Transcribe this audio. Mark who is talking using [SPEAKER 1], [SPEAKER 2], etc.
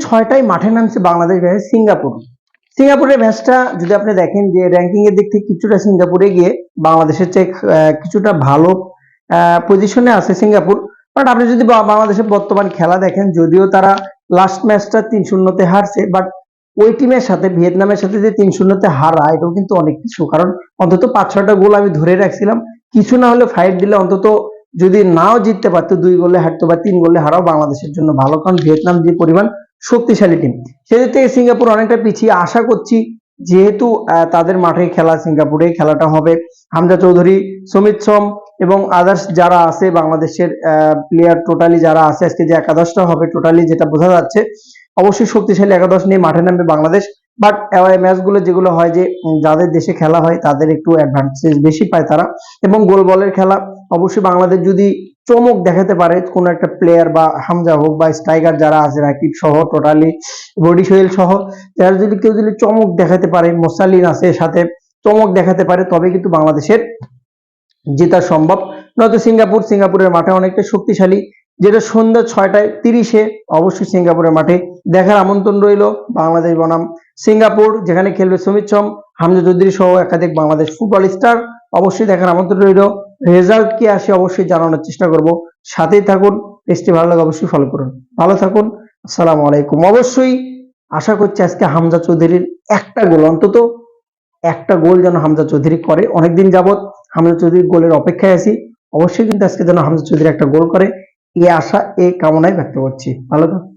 [SPEAKER 1] ছয়টায় মাঠে নামছে বাংলাদেশ ভার্সেস সিঙ্গাপুর। সিঙ্গাপুরের ম্যাচটা যদি আপনি দেখেন যে র্যাঙ্কিং এর দিক থেকে কিছুটা সিঙ্গাপুরে গিয়ে বাংলাদেশের চেয়ে কিছুটা ভালো পজিশনে আছে সিঙ্গাপুর। বাট আপনি যদি বাংলাদেশের বর্তমান খেলা দেখেন, যদিও তারা লাস্ট ম্যাচটা 3-0 হারছে, বাট ওই টিমের সাথে ভিয়েতনামের সাথে যে 3-0 হারা, এটাও কিন্তু অনেক কিছু। কারণ অন্তত 5-6টা গোল আমি ধরে রাখছিলাম, কিছু না হলে ফাইট দিলে অন্তত যদি নাও জিততে পারতো 2 গোলে হারতো বা 3 গোলে হারাও বাংলাদেশের জন্য ভালো। কারণ ভিয়েতনাম যে পরিমাণ শক্তিশালী টিম, সেদিক থেকে সিঙ্গাপুর অনেকটা পিছিয়ে। আশা করছি যেহেতু তাদের মাঠে খেলা, সিঙ্গাপুরে খেলাটা হবে, হামজা চৌধুরী, সমিত সোম এবং আদার্স যারা আছে বাংলাদেশের প্লেয়ার টোটালি যারা আছে, আজকে যে একাদশটা হবে টোটালি যেটা বোঝা যাচ্ছে, অবশ্যই শক্তিশালী একাদশ নিয়ে মাঠে নামবে বাংলাদেশ। বাট ম্যাচগুলো যেগুলো হয় যে যাদের দেশে খেলা হয় তাদের একটু অ্যাডভান্টেজ বেশি পায় তারা, এবং গোল বলের খেলা অবশ্যই বাংলাদেশ যদি চমক দেখাতে পারে কোন একটা প্লেয়ার, বা হামজা হোক বা স্ট্রাইকার যারা আছে রাকিব সহ টোটালি বডি সোহেল সহ, যারা যদি কেউ যদি চমক দেখাতে পারে, মোসাল্লিন আছে সাথে, চমক দেখাতে পারে, তবে কিন্তু বাংলাদেশের জেতা সম্ভব। নয়তো সিঙ্গাপুরের মাঠে অনেকটা শক্তিশালী, যেটা সন্ধ্যা 6:30 অবশ্যই সিঙ্গাপুরের মাঠে দেখার আমন্ত্রণ রইল। বাংলাদেশ বনাম সিঙ্গাপুর, যেখানে খেলবে সমিত সোম, হামজা চৌধুরী সহ একাধিক বাংলাদেশ ফুটবল স্টার, অবশ্যই দেখার আমন্ত্রণ রইল। রেজাল্ট কি আসে অবশ্যই জানানোর চেষ্টা করব। সাথেই থাকুন, পেজটি ভালো লাগে অবশ্যই ফলো করুন। ভালো থাকুন, আসসালামু আলাইকুম। অবশ্যই আশা করছি আজকে হামজা চৌধুরীর একটা গোল, অন্তত একটা গোল যেন হামজা চৌধুরী করে। অনেকদিন যাবত হামজা চৌধুরীর গোলের অপেক্ষায় আছি। অবশ্যই কিন্তু আজকে যেন হামজা চৌধুরী একটা গোল করে, এই আশা এই কামনায় ব্যক্ত করছি। ভালো থাকুন।